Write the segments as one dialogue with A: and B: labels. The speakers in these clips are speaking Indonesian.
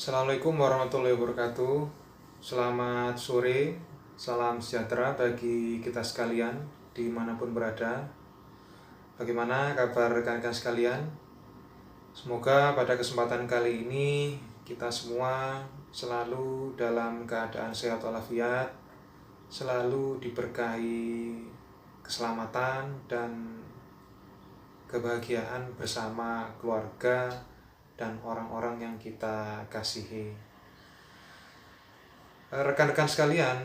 A: Assalamualaikum warahmatullahi wabarakatuh. Selamat sore, salam sejahtera bagi kita sekalian dimanapun berada. Bagaimana kabar rekan-rekan sekalian? Semoga pada kesempatan kali ini kita semua selalu dalam keadaan sehat walafiat, selalu diberkahi keselamatan dan kebahagiaan bersama keluarga dan orang-orang yang kita kasihi. Rekan-rekan sekalian,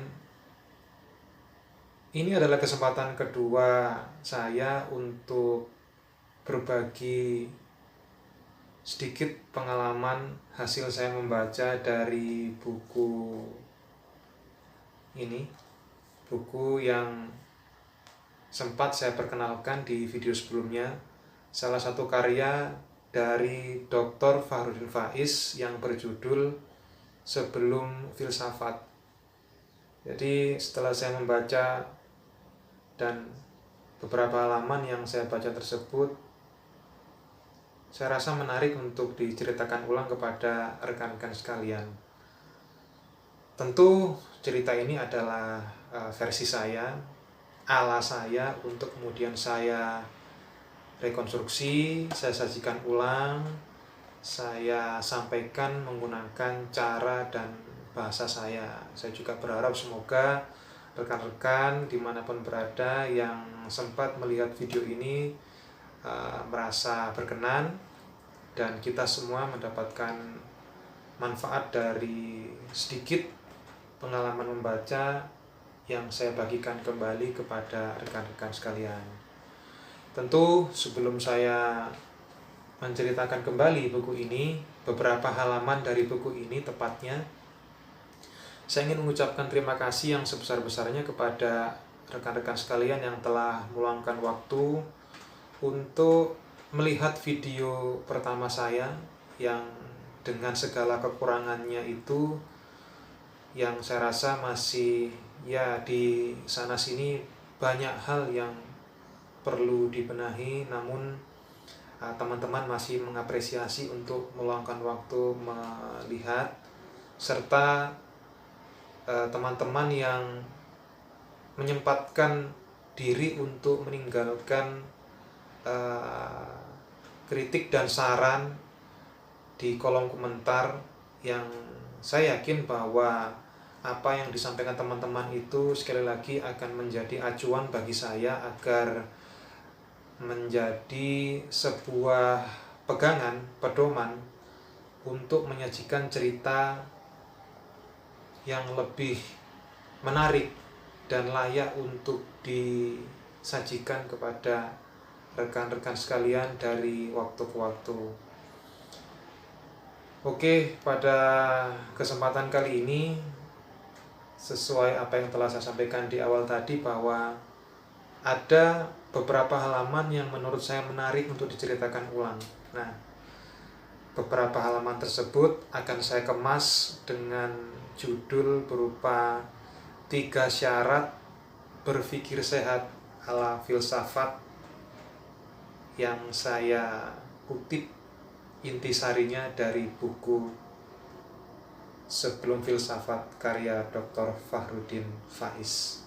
A: ini adalah kesempatan kedua saya untuk berbagi sedikit pengalaman hasil saya membaca dari buku ini, buku yang sempat saya perkenalkan di video sebelumnya, salah satu karya dari Dr. Fahrudin Faiz yang berjudul Sebelum Filsafat. Jadi setelah saya membaca dan beberapa halaman yang saya baca tersebut, saya rasa menarik untuk diceritakan ulang kepada rekan-rekan sekalian. Tentu cerita ini adalah versi saya, ala saya, untuk kemudian saya rekonstruksi, saya sajikan ulang, saya sampaikan menggunakan cara dan bahasa saya. Saya juga berharap semoga rekan-rekan dimanapun berada yang sempat melihat video ini merasa berkenan dan kita semua mendapatkan manfaat dari sedikit pengalaman membaca yang saya bagikan kembali kepada rekan-rekan sekalian. Tentu sebelum saya menceritakan kembali buku ini, beberapa halaman dari buku ini tepatnya, saya ingin mengucapkan terima kasih yang sebesar-besarnya kepada rekan-rekan sekalian yang telah meluangkan waktu untuk melihat video pertama saya yang dengan segala kekurangannya itu, yang saya rasa masih di sana sini banyak hal yang perlu dibenahi, namun teman-teman masih mengapresiasi untuk meluangkan waktu melihat, serta teman-teman yang menyempatkan diri untuk meninggalkan kritik dan saran di kolom komentar, yang saya yakin bahwa apa yang disampaikan teman-teman itu sekali lagi akan menjadi acuan bagi saya agar menjadi sebuah pegangan, pedoman untuk menyajikan cerita yang lebih menarik dan layak untuk disajikan kepada rekan-rekan sekalian dari waktu ke waktu. Oke, pada kesempatan kali ini, sesuai apa yang telah saya sampaikan di awal tadi, bahwa ada beberapa halaman yang menurut saya menarik untuk diceritakan ulang. Nah, beberapa halaman tersebut akan saya kemas dengan judul berupa 3 syarat berpikir sehat ala filsafat, yang saya kutip intisarinya dari buku Sebelum Filsafat karya Dr. Fahrudin Faiz.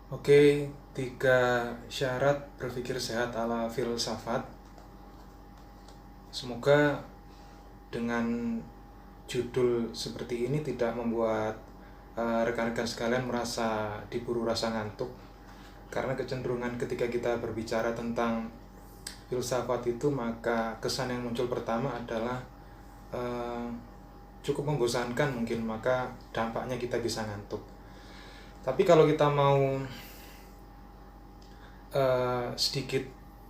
A: Oke, 3 syarat berpikir sehat ala filsafat. Semoga dengan judul seperti ini tidak membuat rekan-rekan sekalian merasa diburu rasa ngantuk, karena kecenderungan ketika kita berbicara tentang filsafat itu, maka kesan yang muncul pertama adalah cukup membosankan mungkin, maka dampaknya kita bisa ngantuk. Tapi kalau kita mau sedikit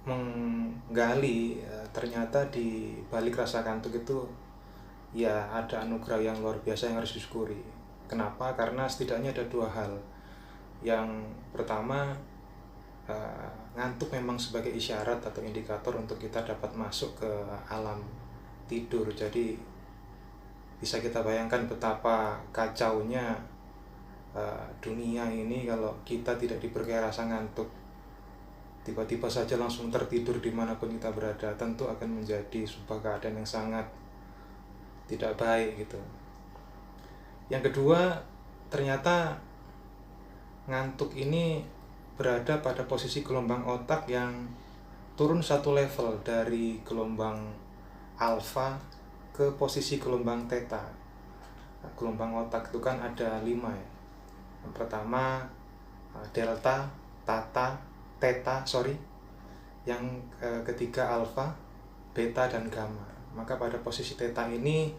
A: menggali, ternyata di balik rasa kantuk itu ada anugerah yang luar biasa yang harus disyukuri. Kenapa? Karena setidaknya ada 2 hal. Yang pertama, ngantuk memang sebagai isyarat atau indikator untuk kita dapat masuk ke alam tidur. Jadi bisa kita bayangkan betapa kacaunya dunia ini kalau kita tidak diberi rasa ngantuk, tiba-tiba saja langsung tertidur dimanapun kita berada. Tentu akan menjadi sebuah keadaan yang sangat tidak baik gitu. Yang kedua, ternyata ngantuk ini berada pada posisi gelombang otak yang turun satu level dari gelombang alfa ke posisi gelombang theta. Nah, gelombang otak itu kan ada 5 ya. Yang pertama delta, theta, yang ketiga alfa, beta, dan gamma. Maka pada posisi theta ini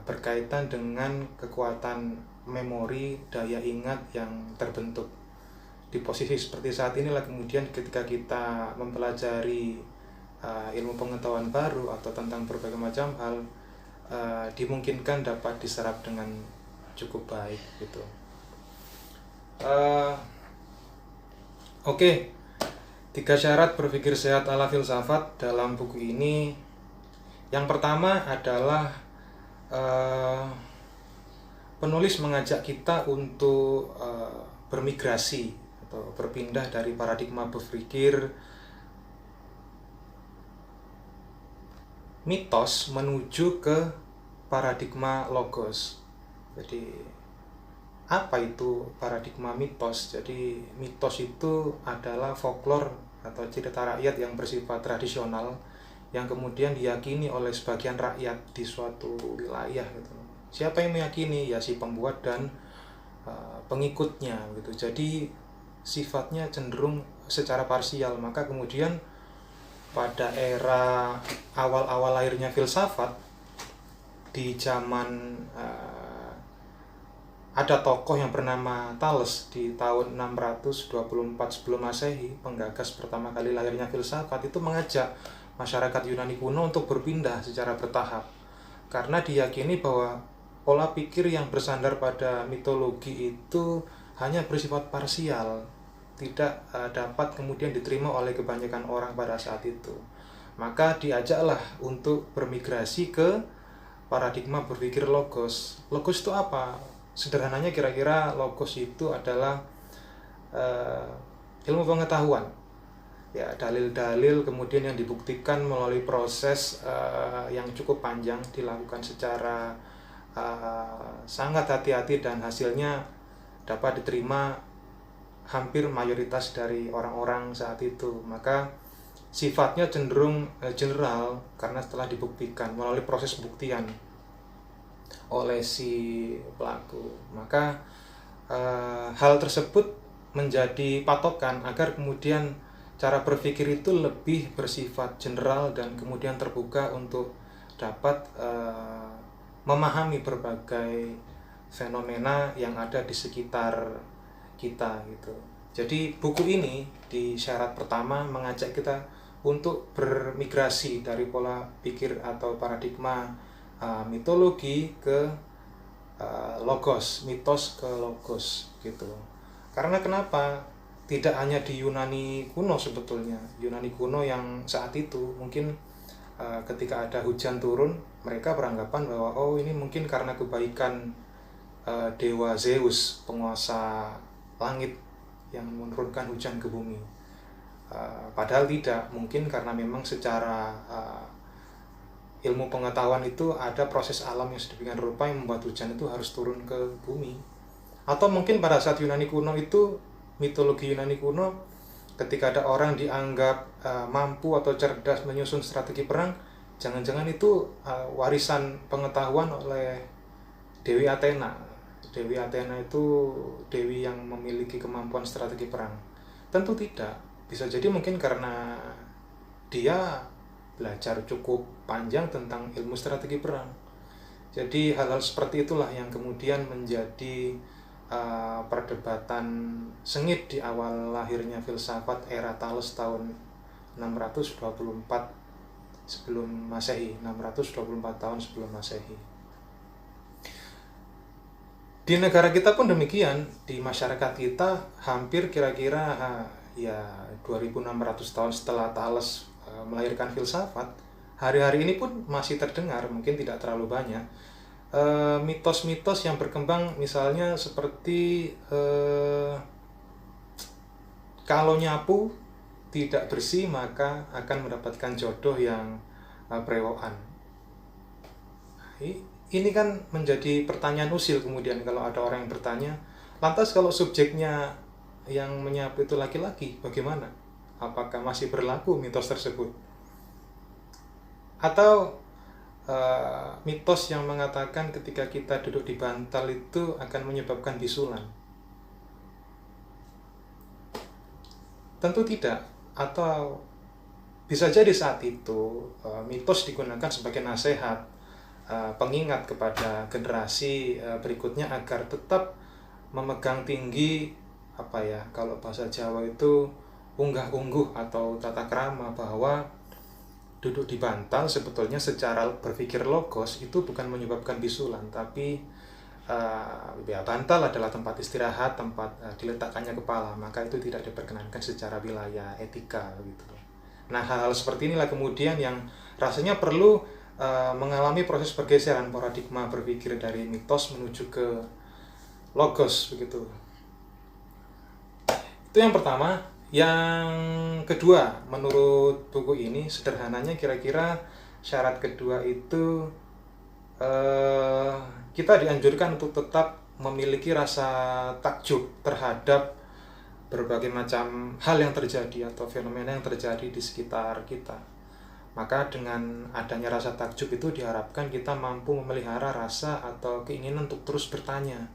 A: berkaitan dengan kekuatan memori, daya ingat yang terbentuk. Di posisi seperti saat inilah kemudian ketika kita mempelajari ilmu pengetahuan baru atau tentang berbagai macam hal, dimungkinkan dapat diserap dengan cukup baik gitu. Oke. 3 syarat berpikir sehat ala filsafat dalam buku ini. Yang pertama adalah penulis mengajak kita untuk bermigrasi atau berpindah dari paradigma berpikir mitos menuju ke paradigma logos. Jadi apa itu paradigma mitos? Jadi mitos itu adalah folklore atau cerita rakyat yang bersifat tradisional yang kemudian diyakini oleh sebagian rakyat di suatu wilayah gitu. Siapa yang meyakini? Ya si pembuat dan pengikutnya gitu. Jadi sifatnya cenderung secara parsial. Maka kemudian pada era awal-awal lahirnya filsafat, di zaman ada tokoh yang bernama Thales di tahun 624 sebelum Masehi, penggagas pertama kali lahirnya filsafat, itu mengajak masyarakat Yunani kuno untuk berpindah secara bertahap. Karena diyakini bahwa pola pikir yang bersandar pada mitologi itu hanya bersifat parsial, tidak dapat kemudian diterima oleh kebanyakan orang pada saat itu. Maka diajaklah untuk bermigrasi ke paradigma berpikir logos. Logos itu apa? Sederhananya kira-kira logos itu adalah ilmu pengetahuan. Ya, dalil-dalil kemudian yang dibuktikan melalui proses yang cukup panjang, dilakukan secara sangat hati-hati dan hasilnya dapat diterima hampir mayoritas dari orang-orang saat itu. Maka sifatnya cenderung general karena setelah dibuktikan melalui proses buktian oleh si pelaku. Maka hal tersebut menjadi patokan agar kemudian cara berpikir itu lebih bersifat general dan kemudian terbuka untuk dapat memahami berbagai fenomena yang ada di sekitar kita gitu. Jadi buku ini di syarat pertama mengajak kita untuk bermigrasi dari pola pikir atau paradigma mitologi ke logos, mitos ke logos gitu. Karena kenapa? Tidak hanya di Yunani kuno sebetulnya. Yunani kuno yang saat itu mungkin ketika ada hujan turun, mereka beranggapan bahwa oh ini mungkin karena kebaikan dewa Zeus, penguasa langit, yang menurunkan hujan ke bumi. Padahal tidak, mungkin karena memang secara ilmu pengetahuan itu ada proses alam yang sedemikian rupa yang membuat hujan itu harus turun ke bumi. Atau mungkin pada saat Yunani kuno itu, mitologi Yunani kuno, ketika ada orang dianggap mampu atau cerdas menyusun strategi perang, jangan-jangan itu warisan pengetahuan oleh Dewi Athena. Dewi Athena itu dewi yang memiliki kemampuan strategi perang. Tentu tidak. Bisa jadi mungkin karena dia belajar cukup panjang tentang ilmu strategi perang. Jadi hal-hal seperti itulah yang kemudian menjadi perdebatan sengit di awal lahirnya filsafat era Thales tahun 624 sebelum Masehi, 624 tahun sebelum Masehi. Di negara kita pun demikian, di masyarakat kita hampir kira-kira ya 2600 tahun setelah Thales melahirkan filsafat, hari-hari ini pun masih terdengar, mungkin tidak terlalu banyak mitos-mitos yang berkembang, misalnya seperti kalau nyapu tidak bersih maka akan mendapatkan jodoh yang brewokan. Ini kan menjadi pertanyaan usil kemudian kalau ada orang yang bertanya, lantas kalau subjeknya yang menyapu itu laki-laki, bagaimana? Apakah masih berlaku mitos tersebut? Atau mitos yang mengatakan ketika kita duduk di bantal itu akan menyebabkan bisulan? Tentu tidak. Atau bisa jadi saat itu mitos digunakan sebagai nasihat, pengingat kepada generasi berikutnya agar tetap memegang tinggi kalau bahasa Jawa itu unggah-ungguh atau tata krama, bahwa duduk di bantal sebetulnya secara berpikir logos itu bukan menyebabkan bisulan, tapi bantal adalah tempat istirahat, tempat diletakkannya kepala, maka itu tidak diperkenankan secara wilayah etika gitu. Nah, hal-hal seperti inilah kemudian yang rasanya perlu mengalami proses pergeseran paradigma berpikir dari mitos menuju ke logos begitu. Itu yang pertama. Yang kedua, menurut buku ini sederhananya kira-kira syarat kedua itu kita dianjurkan untuk tetap memiliki rasa takjub terhadap berbagai macam hal yang terjadi atau fenomena yang terjadi di sekitar kita. Maka dengan adanya rasa takjub itu diharapkan kita mampu memelihara rasa atau keinginan untuk terus bertanya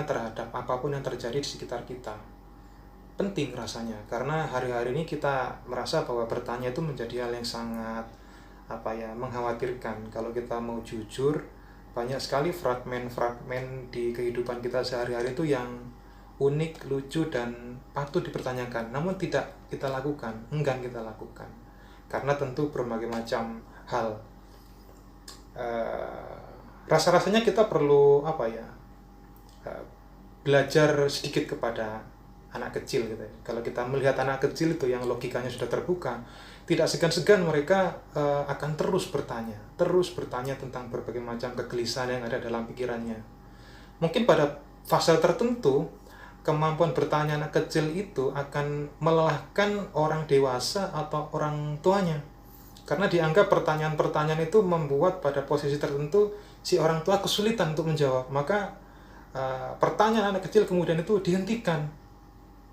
A: terhadap apapun yang terjadi di sekitar kita. Penting rasanya, karena hari-hari ini kita merasa bahwa bertanya itu menjadi hal yang sangat mengkhawatirkan. Kalau kita mau jujur, banyak sekali fragmen-fragmen di kehidupan kita sehari-hari itu yang unik, lucu, dan patut dipertanyakan, namun tidak kita lakukan, enggan kita lakukan, karena tentu berbagai macam hal. Rasa-rasanya kita perlu belajar sedikit kepada anak kecil gitu ya. Kalau kita melihat anak kecil itu yang logikanya sudah terbuka, tidak segan-segan mereka akan terus bertanya tentang berbagai macam kegelisahan yang ada dalam pikirannya. Mungkin pada fase tertentu kemampuan bertanya anak kecil itu akan melelahkan orang dewasa atau orang tuanya, karena dianggap pertanyaan-pertanyaan itu membuat pada posisi tertentu si orang tua kesulitan untuk menjawab. Maka pertanyaan anak kecil kemudian itu dihentikan,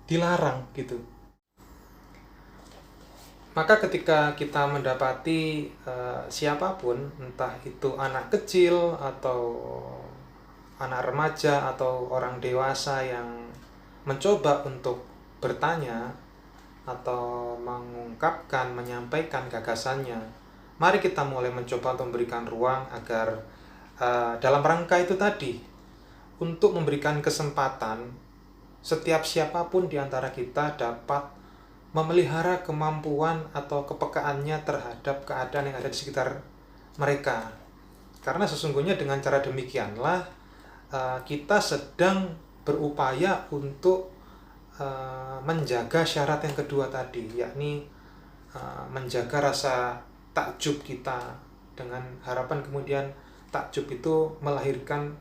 A: dilarang gitu. Maka ketika kita mendapati siapapun, entah itu anak kecil atau anak remaja atau orang dewasa yang mencoba untuk bertanya atau mengungkapkan, menyampaikan gagasannya, mari kita mulai mencoba untuk memberikan ruang agar dalam rangka itu tadi, untuk memberikan kesempatan setiap siapapun di antara kita dapat memelihara kemampuan atau kepekaannya terhadap keadaan yang ada di sekitar mereka. Karena sesungguhnya dengan cara demikianlah kita sedang berupaya untuk menjaga syarat yang kedua tadi, yakni menjaga rasa takjub kita, dengan harapan kemudian takjub itu melahirkan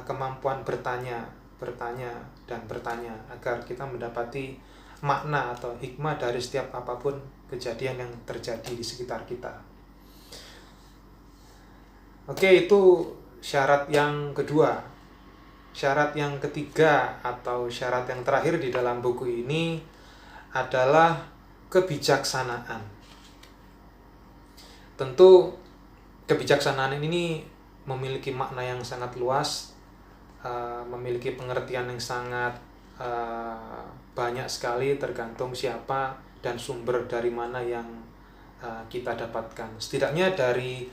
A: kemampuan bertanya agar kita mendapati makna atau hikmah dari setiap apapun kejadian yang terjadi di sekitar kita. Oke, itu syarat yang kedua. Syarat yang ketiga atau syarat yang terakhir di dalam buku ini adalah kebijaksanaan. Tentu kebijaksanaan ini memiliki makna yang sangat luas, memiliki pengertian yang sangat banyak sekali, tergantung siapa dan sumber dari mana yang kita dapatkan. Setidaknya dari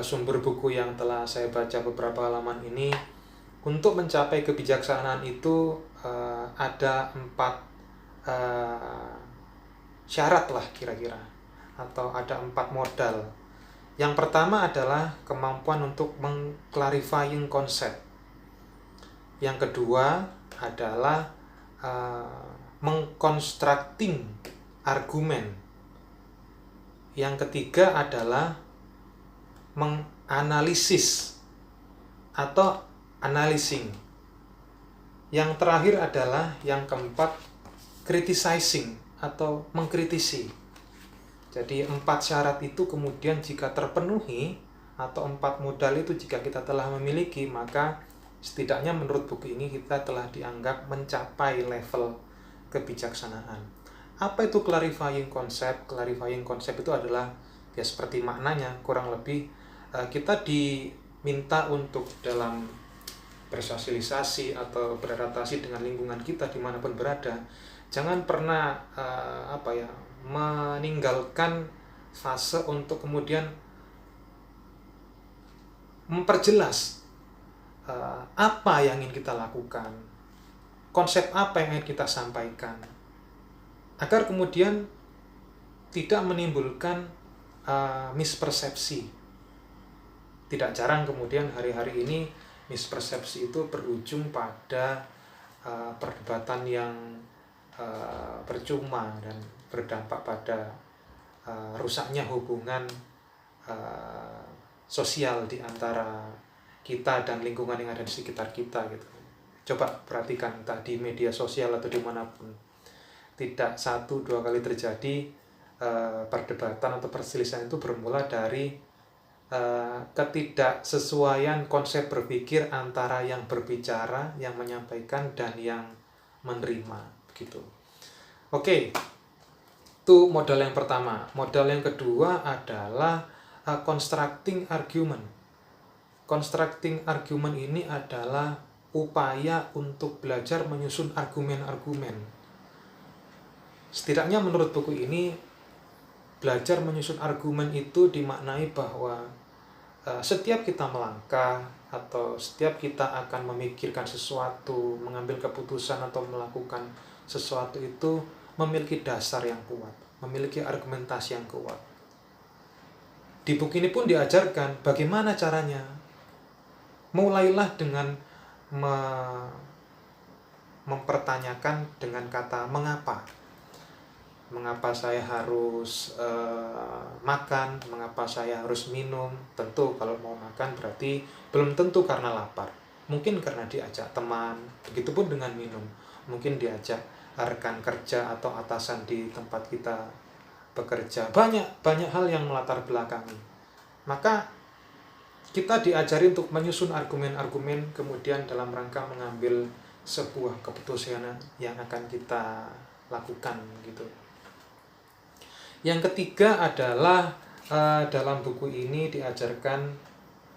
A: sumber buku yang telah saya baca beberapa halaman ini, untuk mencapai kebijaksanaan itu ada 4 syarat lah kira-kira, atau ada 4 modal. Yang pertama adalah kemampuan untuk meng-clarifying konsep. Yang kedua adalah mengconstructing argumen. Yang ketiga adalah menganalisis atau analyzing. Yang terakhir adalah yang keempat, criticizing atau mengkritisi. Jadi 4 syarat itu kemudian jika terpenuhi, atau 4 modal itu jika kita telah memiliki, maka setidaknya menurut buku ini kita telah dianggap mencapai level kebijaksanaan. Apa itu clarifying concept? Clarifying concept itu adalah ya seperti maknanya, kurang lebih kita diminta untuk dalam bersosialisasi atau beradaptasi dengan lingkungan kita dimanapun berada, jangan pernah meninggalkan fase untuk kemudian memperjelas apa yang ingin kita lakukan, konsep apa yang ingin kita sampaikan, agar kemudian tidak menimbulkan mispersepsi. Tidak jarang kemudian hari-hari ini mispersepsi itu berujung pada perdebatan yang percuma dan berdampak pada rusaknya hubungan sosial di antara kita dan lingkungan yang ada di sekitar kita gitu. Coba perhatikan entah di media sosial atau dimanapun, tidak 1-2 kali terjadi perdebatan atau perselisihan itu bermula dari ketidaksesuaian konsep berpikir antara yang berbicara, yang menyampaikan, dan yang menerima begitu. Oke, itu modal yang pertama. Modal yang kedua adalah constructing argument. Constructing argument ini adalah upaya untuk belajar menyusun argumen-argumen. Setidaknya menurut buku ini, belajar menyusun argumen itu dimaknai bahwa setiap kita melangkah atau setiap kita akan memikirkan sesuatu, mengambil keputusan atau melakukan sesuatu itu memiliki dasar yang kuat, memiliki argumentasi yang kuat. Di buku ini pun diajarkan bagaimana caranya. Mulailah dengan mempertanyakan dengan kata mengapa. Mengapa saya harus makan, mengapa saya harus minum. Tentu kalau mau makan berarti belum tentu karena lapar, mungkin karena diajak teman. Begitupun dengan minum, mungkin diajak rekan kerja atau atasan di tempat kita bekerja. Banyak hal yang melatar belakangi. Maka kita diajari untuk menyusun argumen-argumen, kemudian dalam rangka mengambil sebuah keputusan yang akan kita lakukan gitu. Yang ketiga adalah dalam buku ini diajarkan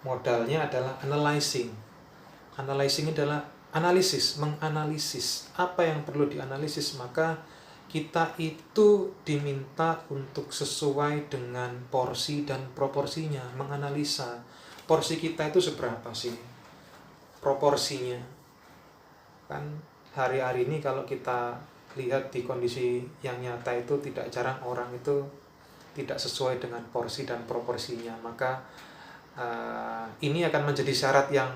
A: modalnya adalah analyzing. Analyzing adalah analisis, menganalisis apa yang perlu dianalisis. Maka kita itu diminta untuk sesuai dengan porsi dan proporsinya, menganalisa porsi kita itu seberapa sih proporsinya. Kan hari-hari ini kalau kita lihat di kondisi yang nyata itu tidak jarang orang itu tidak sesuai dengan porsi dan proporsinya. Maka ini akan menjadi syarat yang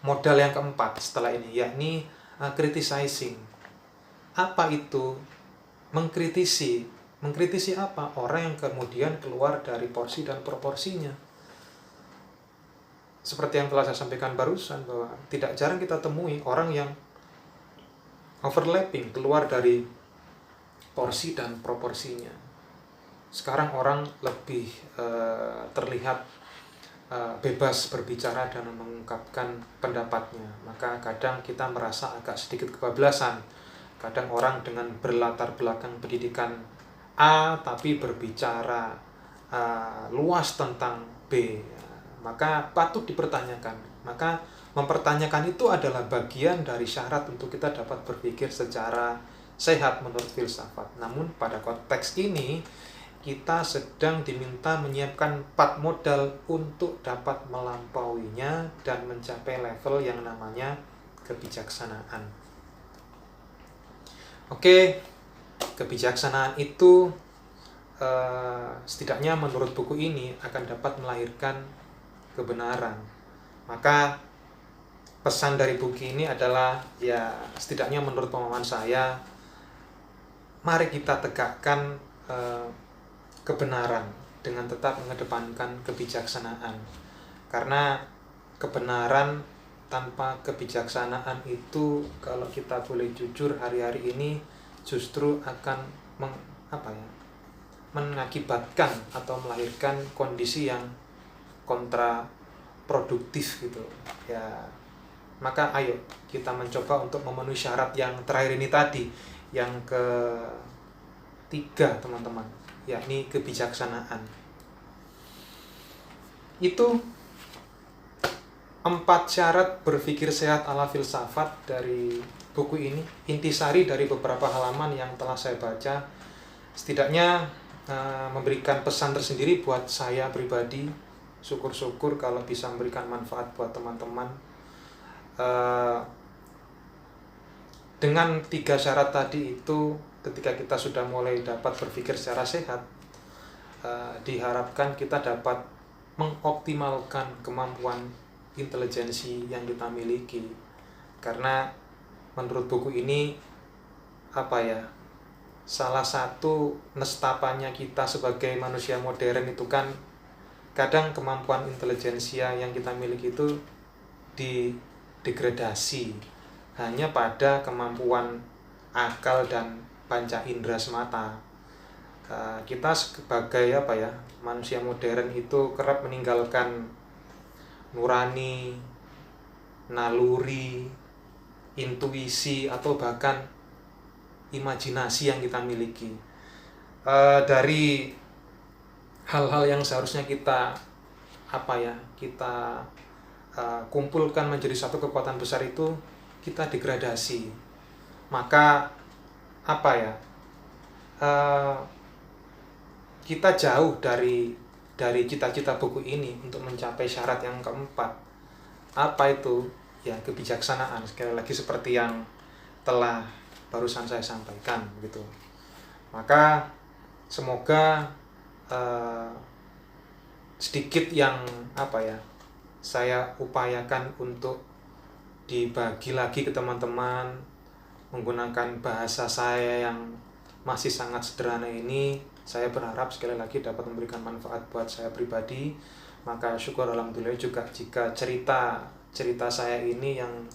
A: modal yang keempat setelah ini, yakni criticizing. Apa itu mengkritisi? Mengkritisi apa? Orang yang kemudian keluar dari porsi dan proporsinya. Seperti yang telah saya sampaikan barusan, bahwa tidak jarang kita temui orang yang overlapping, keluar dari porsi dan proporsinya. Sekarang orang lebih terlihat bebas berbicara dan mengungkapkan pendapatnya. Maka kadang kita merasa agak sedikit kebablasan. Kadang orang dengan berlatar belakang pendidikan A tapi berbicara luas tentang B, maka patut dipertanyakan. Maka mempertanyakan itu adalah bagian dari syarat untuk kita dapat berpikir secara sehat menurut filsafat. Namun pada konteks ini kita sedang diminta menyiapkan 4 modal untuk dapat melampauinya dan mencapai level yang namanya kebijaksanaan. Oke, kebijaksanaan itu setidaknya menurut buku ini akan dapat melahirkan kebenaran. Maka pesan dari buku ini adalah, ya setidaknya menurut pemahaman saya, mari kita tegakkan kebenaran dengan tetap mengedepankan kebijaksanaan. Karena kebenaran tanpa kebijaksanaan itu, kalau kita boleh jujur, hari-hari ini justru akan mengakibatkan atau melahirkan kondisi yang kontraproduktif gitu ya. Maka ayo kita mencoba untuk memenuhi syarat yang terakhir ini tadi, yang ketiga teman-teman, yakni kebijaksanaan. Itu 4 syarat berpikir sehat ala filsafat dari buku ini, intisari dari beberapa halaman yang telah saya baca. Setidaknya memberikan pesan tersendiri buat saya pribadi. Syukur-syukur kalau bisa memberikan manfaat buat teman-teman. Dengan 3 syarat tadi itu, ketika kita sudah mulai dapat berpikir secara sehat, diharapkan kita dapat mengoptimalkan kemampuan intelijensi yang kita miliki. Karena menurut buku ini salah satu nestapanya kita sebagai manusia modern itu kan kadang kemampuan intelijensia yang kita miliki itu didegradasi hanya pada kemampuan akal dan panca indera semata. Kita sebagai manusia modern itu kerap meninggalkan nurani, naluri, intuisi, atau bahkan imajinasi yang kita miliki. Dari hal-hal yang seharusnya kita kumpulkan menjadi satu kekuatan besar itu, kita degradasi. Maka kita jauh dari cita-cita buku ini untuk mencapai syarat yang keempat. Apa itu? Ya, kebijaksanaan. Sekali lagi seperti yang telah barusan saya sampaikan begitu. Maka semoga sedikit yang saya upayakan untuk dibagi lagi ke teman-teman menggunakan bahasa saya yang masih sangat sederhana ini. Saya berharap sekali lagi dapat memberikan manfaat buat saya pribadi. Maka syukur alhamdulillah juga jika cerita saya ini yang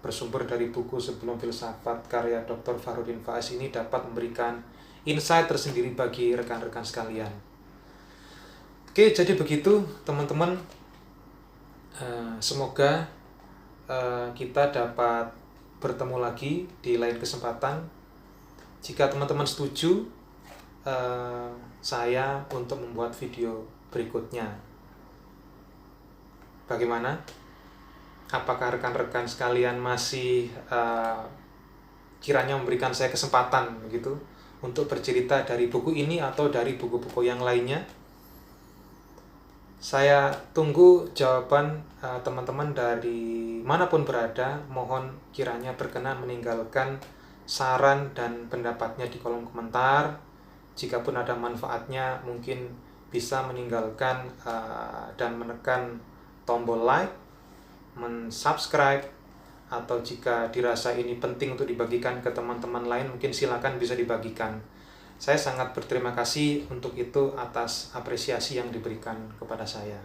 A: bersumber dari buku Sebelum Filsafat karya Dr. Fahrudin Faiz ini dapat memberikan insight tersendiri bagi rekan-rekan sekalian. Oke, jadi begitu teman-teman. Semoga kita dapat bertemu lagi di lain kesempatan. Jika teman-teman setuju, saya untuk membuat video berikutnya. Bagaimana? Apakah rekan-rekan sekalian masih kiranya memberikan saya kesempatan begitu untuk bercerita dari buku ini atau dari buku-buku yang lainnya? Saya tunggu jawaban teman-teman dari manapun berada. Mohon kiranya berkenan meninggalkan saran dan pendapatnya di kolom komentar. Jikapun ada manfaatnya, mungkin bisa meninggalkan dan menekan tombol like, subscribe, atau jika dirasa ini penting untuk dibagikan ke teman-teman lain, mungkin silakan bisa dibagikan. Saya sangat berterima kasih untuk itu atas apresiasi yang diberikan kepada saya.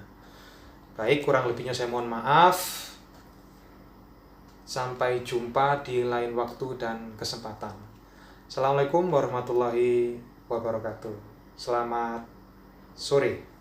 A: Baik, kurang lebihnya saya mohon maaf. Sampai jumpa di lain waktu dan kesempatan. Assalamualaikum warahmatullahi wabarakatuh. Selamat sore.